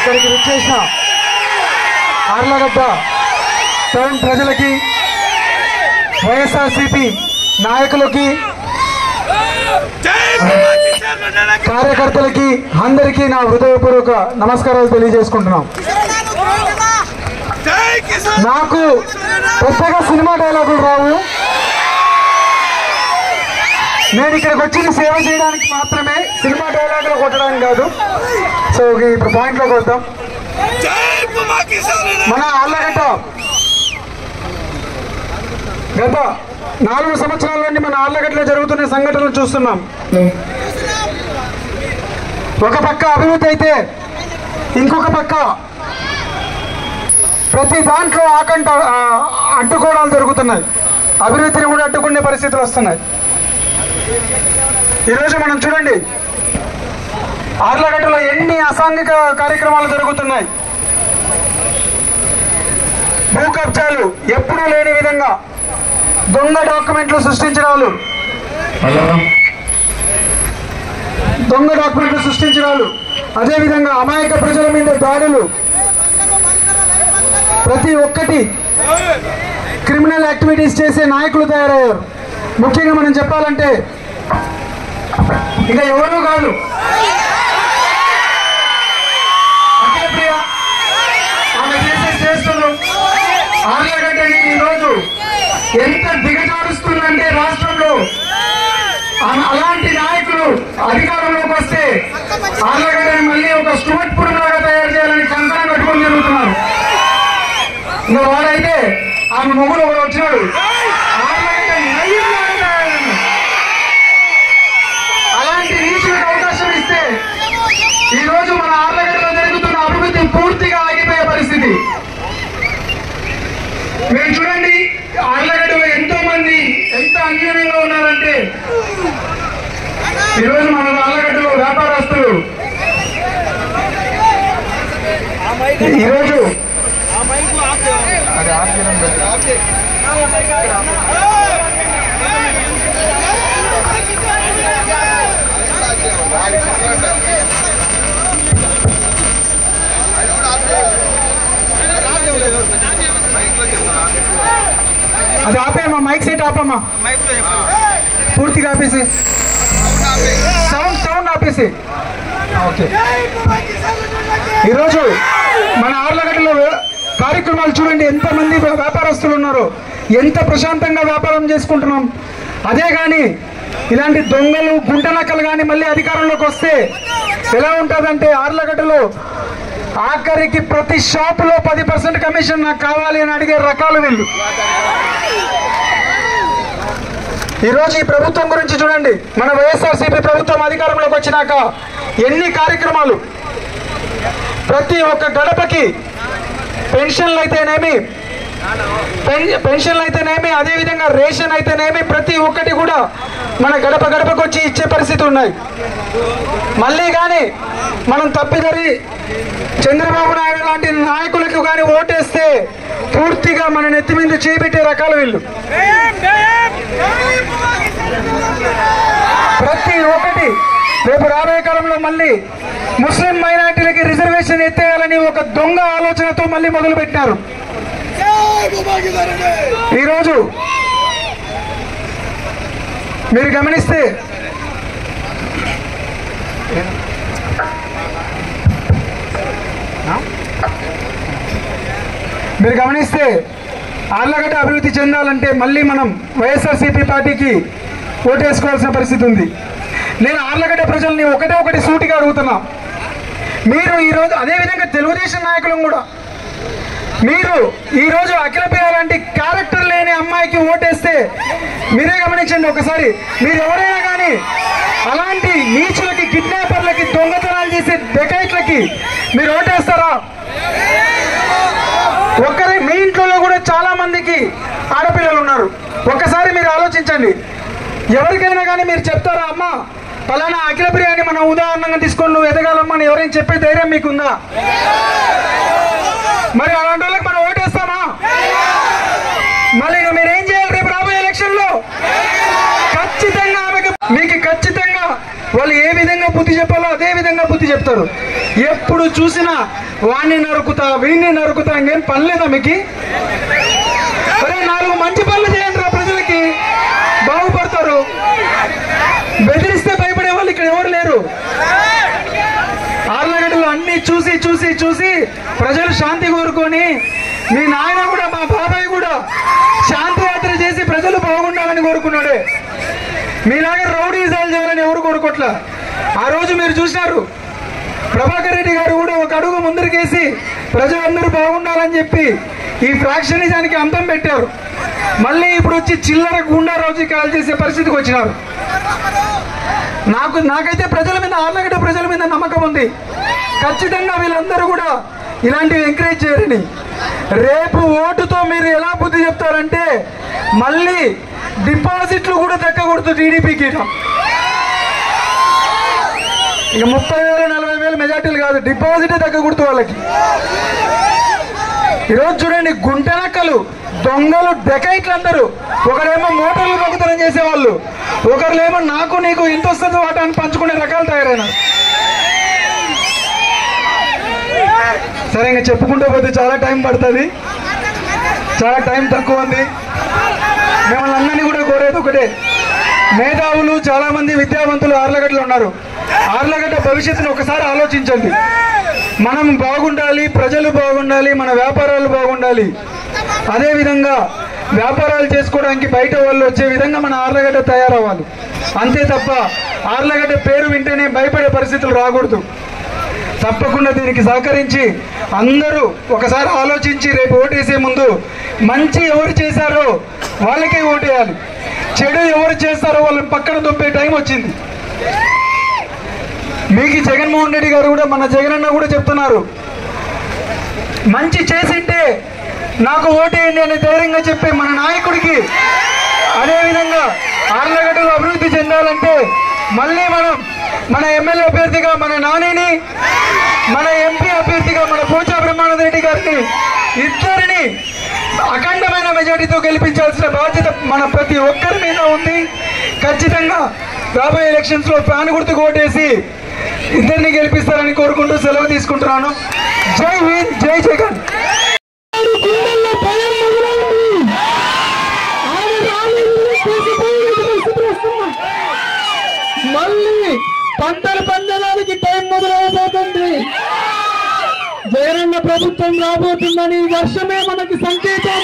ఇక్కడికి విచ్చేసిన ఆర్లగడ్డ టౌన్ ప్రజలకి, వైఎస్ఆర్సీపీ నాయకులకి, కార్యకర్తలకి అందరికీ నా హృదయపూర్వక నమస్కారాలు తెలియజేసుకుంటున్నాం. నాకు పెద్దగా సినిమా డైలాగులు రావు. నేను ఇక్కడికి వచ్చింది సేవ చేయడానికి మాత్రమే, సినిమా డైలాగులు కొట్టడానికి కాదు. సో ఇప్పుడు పాయింట్లోకి వద్దాం. మన ఆర్లగడ్డ గత 4 సంవత్సరాల నుండి మన ఆర్లగడ్డలో జరుగుతున్న సంఘటనలు చూస్తున్నాం. ఒక పక్క అభివృద్ధి అయితే ఇంకొక పక్క ప్రతి దాంట్లో అడ్డుకోవడాలు జరుగుతున్నాయి. అభివృద్ధిని కూడా అడ్డుకునే పరిస్థితులు వస్తున్నాయి. ఈరోజు మనం చూడండి, ఆర్లగడ్డలో ఎన్ని అసాంఘిక కార్యక్రమాలు జరుగుతున్నాయి. భూ కబ్జాలు, ఎప్పుడూ లేని విధంగా దొంగ డాక్యుమెంట్లు సృష్టించడాలు, అదేవిధంగా అమాయక ప్రజల మీద దాడులు, ప్రతి ఒక్కటి క్రిమినల్ యాక్టివిటీస్ చేసే నాయకులు తయారయ్యారు. ముఖ్యంగా మనం చెప్పాలంటే ఇక ఎవరూ కాదు, అఖిలప్రియ ఆమె చేసే చేష్టలు ఆర్లగడ్డని ఈరోజు ఎంత దిగజారుస్తుందంటే రాష్ట్రంలో అలాంటి నాయకులు అధికారంలోకి వస్తే ఆర్లగడ్డని మళ్ళీ ఒక స్టూవర్ట్ పురులాగా తయారు చేయాలని కంకణం కట్టుకొని జరుగుతున్నారు. ఇంకా వాడైతే ఆమె మొగుడు ఒకడు వచ్చినాడు, అలాంటి నీచులకు అవకాశం ఇస్తే ఈరోజు మన ఆర్లగడ్డలో జరుగుతున్న అభివృద్ధి పూర్తిగా ఆగిపోయే పరిస్థితి. మీరు చూడండి, ఆర్లగడ్డలో ఎంతో మంది ఎంత అన్యోన్యంగా ఉన్నారంటే ఈరోజు మన ఆర్లగడ్డలో వ్యాపారస్తులు ఈరోజు అది ఆపేయమ్మా, మైక్ సెట్ ఆపమ్మా, పూర్తిగా ఆపేసి సౌండ్ ఆపేసి. ఓకే, ఈరోజు మన ఆర్లగడ్డలో కార్యక్రమాలు చూడండి, ఎంతమంది వ్యాపారస్తులు ఉన్నారో, ఎంత ప్రశాంతంగా వ్యాపారం చేసుకుంటున్నాం. అదే కానీ ఇలాంటి దొంగలు గుంటనక్కలు కానీ మళ్ళీ అధికారంలోకి వస్తే ఎలా ఉంటుందంటే ఆర్లగడ్డలో ఆఖరికి ప్రతి షాపులో 10% కమిషన్ నాకు కావాలి అని అడిగే రకాలు వీళ్ళు. ఈరోజు ఈ ప్రభుత్వం గురించి చూడండి, మన వైఎస్ఆర్సీపీ ప్రభుత్వం అధికారంలోకి వచ్చినాక ఎన్ని కార్యక్రమాలు, ప్రతి ఒక్క గడపకి పెన్షన్లు అయితేనేమి అదేవిధంగా రేషన్ అయితేనేమి ప్రతి ఒక్కటి కూడా మన గడప గడపకు వచ్చి ఇచ్చే పరిస్థితి ఉన్నాయి. మళ్ళీ కానీ మనం తప్పిదరి చంద్రబాబు నాయుడు లాంటి నాయకులకు కానీ ఓటేస్తే పూర్తిగా మన నెత్తి మీద చేపెట్టే రకాలు వీళ్ళు. ప్రతి ఒక్కటి రేపు రాబోయే కాలంలో మళ్ళీ ముస్లిం మైనారిటీలకి రిజర్వేషన్ ఎత్తేయాలని ఒక దొంగ ఆలోచనతో మళ్ళీ మొదలు పెట్టినారు. ఈరోజు మీరు గమనిస్తే ఆర్లగడ్డ అభివృద్ధి చెందాలంటే మళ్ళీ మనం వైఎస్ఆర్సీపీ పార్టీకి ఓటేసుకోవాల్సిన పరిస్థితి ఉంది. నేను ఆర్లగడ్డ ప్రజల్ని ఒకటి సూటిగా అడుగుతున్నా, మీరు ఈరోజు అదేవిధంగా తెలుగుదేశం నాయకులను కూడా మీరు ఈరోజు అఖిలప్రియ లాంటి క్యారెక్టర్ లేని అమ్మాయికి ఓటేస్తే మీరే గమనించండి ఒకసారి, మీరు ఎవరైనా కానీ అలాంటి నీచులకి, కిడ్నాపర్లకి, దొంగతనాలు చేసే డెకైట్లకి మీరు ఓటేస్తారా? మీ ఇంట్లో కూడా చాలా మందికి ఆడపిల్లలు ఉన్నారు. ఒక్కసారి మీరు ఆలోచించండి, ఎవరికైనా కానీ మీరు చెప్తారా, అమ్మా పలానా అఖిలప్రియాని మనం ఉదాహరణగా తీసుకొని నువ్వు ఎదగాలమ్మని ఎవరైనా చెప్పే ధైర్యం మీకుందా? మరి అలాంటి వాళ్ళకి మనం ఓటేస్తామా? మళ్ళీ మీరేం చేయాలి రేపు రాబోయే ఎలక్షన్లో? ఖచ్చితంగా మీకు ఖచ్చితంగా వాళ్ళు ఏ విధంగా బుద్ధి చెప్పాలో అదే విధంగా బుద్ధి చెప్తారు. ఎప్పుడు చూసినా వాణ్ణి నరుకుతా వీణ్ణి నరుకుతా, ఇంకేం పని లేదా మీకు? అరే 4 మంచి పనులు చేయండి రా, ప్రజలకి బాగుపడతారు. బెదిరిస్తే భయపడే వాళ్ళు ఇక్కడ ఎవరు లేరు. ఆర్లగడ్డలో అన్ని చూసి చూసి చూసి ప్రజలు శాంతి కోరుకొని, మీ నాయన కూడా మా బాబాయ్ కూడా శాంతి యాత్ర చేసి ప్రజలు బాగుండాలని కోరుకున్నాడే. మీలాగా రౌడీజాలు చేయాలని ఎవరు కోరుకోట్లా. ఆ రోజు మీరు చూసినారు, ప్రభాకర్ రెడ్డి గారు కూడా ఒక అడుగు ముందరికేసి ప్రజలందరూ బాగుండాలని చెప్పి ఈ ఫ్రాక్షనిజానికి అంతం పెట్టారు. మళ్ళీ ఇప్పుడు వచ్చి చిల్లర గుండా రాజకీయాలు చేసే పరిస్థితికి వచ్చినారు. నాకైతే ప్రజల మీద, ఆర్లగడ్డ ప్రజల మీద నమ్మకం ఉంది. ఖచ్చితంగా వీళ్ళందరూ కూడా ఇలాంటివి ఎంకరేజ్ చేయరని. రేపు ఓటుతో మీరు ఎలా బుద్ధి చెప్తారంటే, మళ్ళీ డిపాజిట్లు కూడా దక్కకూడదు టీడీపీకి. ఇక 30,000 40,000 మెజార్టీలు కాదు, డిపాజిటే దక్కకూడదు వాళ్ళకి. ఈరోజు చూడండి, గుంటనక్కలు, దొంగలు, డెకైట్లు అందరూ. ఒకరేమో మోటార్లు దొంగతనం చేసేవాళ్ళు, ఒకరులేమో నాకు నీకు ఇంత వస్తుంది వాటాన్ని పంచుకునే రకాలు తయారైనారు. సరే, ఇంకా చెప్పుకుంటూ పోతే చాలా టైం పడుతుంది, చాలా టైం తక్కువ ఉంది. మిమ్మల్ని అందరినీ కూడా కోరేది ఒకటే, మేధావులు చాలా మంది విద్యావంతులు ఆర్లగడ్డలో ఉన్నారు. ఆర్లగడ్డ భవిష్యత్తును ఒకసారి ఆలోచించండి. మనం బాగుండాలి, ప్రజలు బాగుండాలి, మన వ్యాపారాలు బాగుండాలి. అదేవిధంగా వ్యాపారాలు చేసుకోవడానికి బయట వాళ్ళు వచ్చే విధంగా మన ఆర్లగడ్డ తయారవ్వాలి. అంతే తప్ప ఆర్లగడ్డ పేరు వింటేనే భయపడే పరిస్థితులు రాకూడదు. తప్పకుండా దీనికి సహకరించి అందరూ ఒకసారి ఆలోచించి రేపు ఓటేసే ముందు మంచి ఎవరు చేశారో వాళ్ళకే ఓటేయాలి, చెడు ఎవరు చేస్తారో వాళ్ళని పక్కన దొబ్బే టైం వచ్చింది. మీకు జగన్మోహన్ రెడ్డి గారు కూడా, మన జగనన్న కూడా చెప్తున్నారు, మంచి చేసింటే నాకు ఓటేయండి అని ధైర్యంగా చెప్పే మన నాయకుడికి, అదేవిధంగా ఆర్లగడ్డలో అభివృద్ధి చెందాలంటే మళ్ళీ మనం మన ఎమ్మెల్యే అభ్యర్థిగా మన నానిని, మన ఎంపీ అభ్యర్థిగా మన పోచా బ్రహ్మానంద రెడ్డి గారిని, ఇద్దరిని అఖండమైన మెజార్టీతో గెలిపించాల్సిన బాధ్యత మన ప్రతి ఒక్కరి మీద ఉంది. ఖచ్చితంగా రాబోయే ఎలక్షన్స్లో ఫ్యాన్ గుర్తుకు ఓటేసి ఇద్దరిని గెలిపిస్తారని కోరుకుంటూ సెలవు తీసుకుంటున్నాను. జై హింద్, జై జగన్. మళ్ళీ పంటడానికి టైం మొదలైపోతుంది. జగనన్న ప్రభుత్వం రాబోతుందని వర్షమే మనకి సంకేతం.